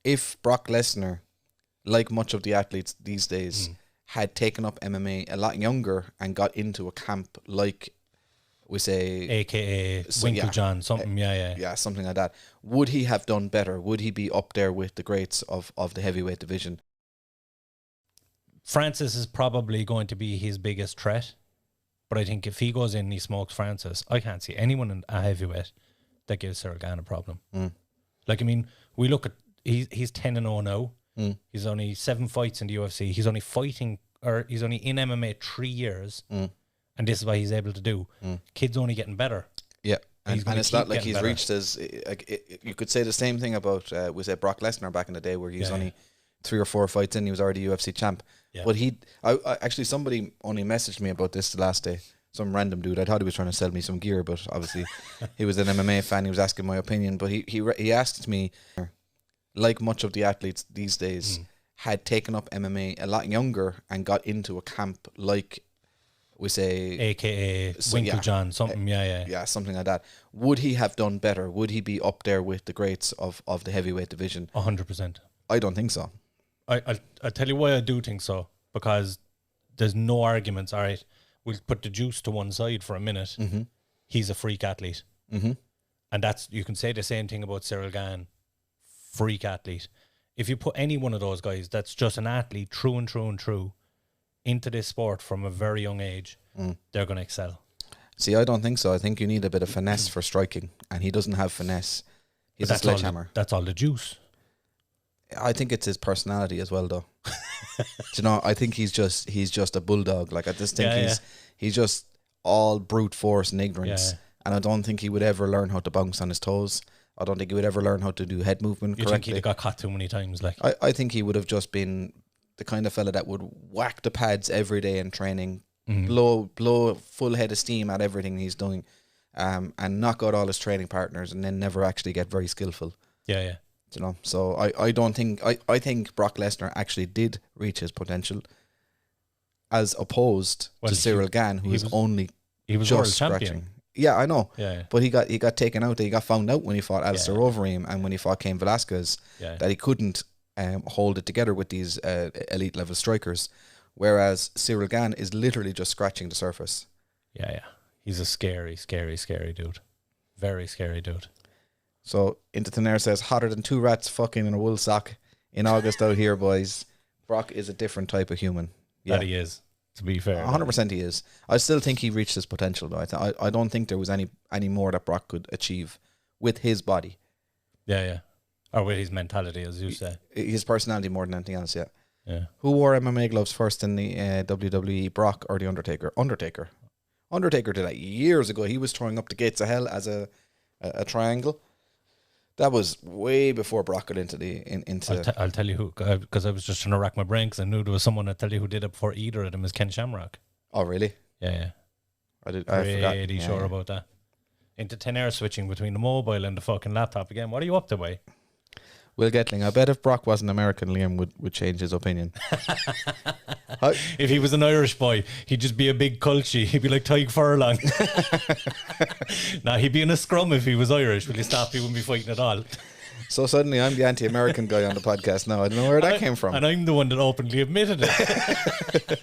if Brock Lesnar, like much of the athletes these days, had taken up MMA a lot younger and got into a camp like, we say, AKA Winklejohn, something, yeah, something like that, would he have done better? Would he be up there with the greats of the heavyweight division? Francis is probably going to be his biggest threat, but I think if he goes in and he smokes Francis, I can't see anyone in a heavyweight that gives Ciryl Gane a problem. Like, I mean, we look at, he's 10-0 now. He's only 7 fights in the UFC. He's only in MMA 3 years. And this is what he's able to do. Kid's only getting better. Yeah. And it's not like he's better. reached as, you could say the same thing about, we said Brock Lesnar back in the day, where he's only 3 or 4 fights in, he was already UFC champ. Yeah. But I actually, somebody only messaged me about this the last day. Some random dude. I thought he was trying to sell me some gear, but obviously he was an MMA fan. He was asking my opinion, but he asked me, like much of the athletes these days, had taken up MMA a lot younger and got into a camp like, we say, AKA Winklejohn, something, yeah, something like that. Would he have done better? Would he be up there with the greats of the heavyweight division? 100%. I don't think so. I'll tell you why I do think so, because there's no arguments. All right, we'll put the juice to one side for a minute. He's a freak athlete. And that's, you can say the same thing about Ciryl Gane, freak athlete. If you put any one of those guys that's just an athlete through and through and through into this sport from a very young age, they're going to excel. See, I don't think so. I think you need a bit of finesse for striking, and he doesn't have finesse. He's a sledgehammer. That's all the juice. I think it's his personality as well, though. Do you know, I think he's just a bulldog. Like, I just think he's just all brute force and ignorance. And I don't think he would ever learn how to bounce on his toes. I don't think he would ever learn how to do head movement correctly. You think he'd have got caught too many times? Like, I think he would have just been the kind of fella that would whack the pads every day in training, blow a full head of steam at everything he's doing, and knock out all his training partners, and then never actually get very skillful. Yeah. You know, so I don't think I think Brock Lesnar actually did reach his potential, as opposed to Ciryl Gane, who he was just scratching. Champion. Yeah, I know. Yeah. But he got taken out. He got found out when he fought Alistair Overeem and when he fought Cain Velasquez that he couldn't hold it together with these elite level strikers, whereas Ciryl Gane is literally just scratching the surface. Yeah. He's a scary dude. Very scary dude. So Into Thin Air says, hotter than 2 rats fucking in a wool sock in August out here, boys. Brock is a different type of human. Yeah. That he is, to be fair. 100% he is. I still think he reached his potential, though. I don't think there was any more that Brock could achieve with his body. Yeah. Or with his mentality, as you say. His personality more than anything else, yeah. Who wore MMA gloves first in the WWE, Brock or The Undertaker? Undertaker did that years ago. He was throwing up the gates of hell as a triangle. That was way before Brock got into I'll tell you who, because I was just trying to rack my brain, because I knew there was someone I'd tell you who did it before either of them is Ken Shamrock. Oh, really? Yeah. I forgot. Pretty sure about that. Into Thin Air switching between the mobile and the fucking laptop again. What are you up to, boy? Will Getling, I bet if Brock wasn't American, Liam would change his opinion. If he was an Irish boy, he'd just be a big culchie. He'd be like Tyke Furlong. Nah, he'd be in a scrum if he was Irish. Will he stop? He wouldn't be fighting at all. So suddenly I'm the anti-American guy on the podcast now. I don't know where that came from. And I'm the one that openly admitted it.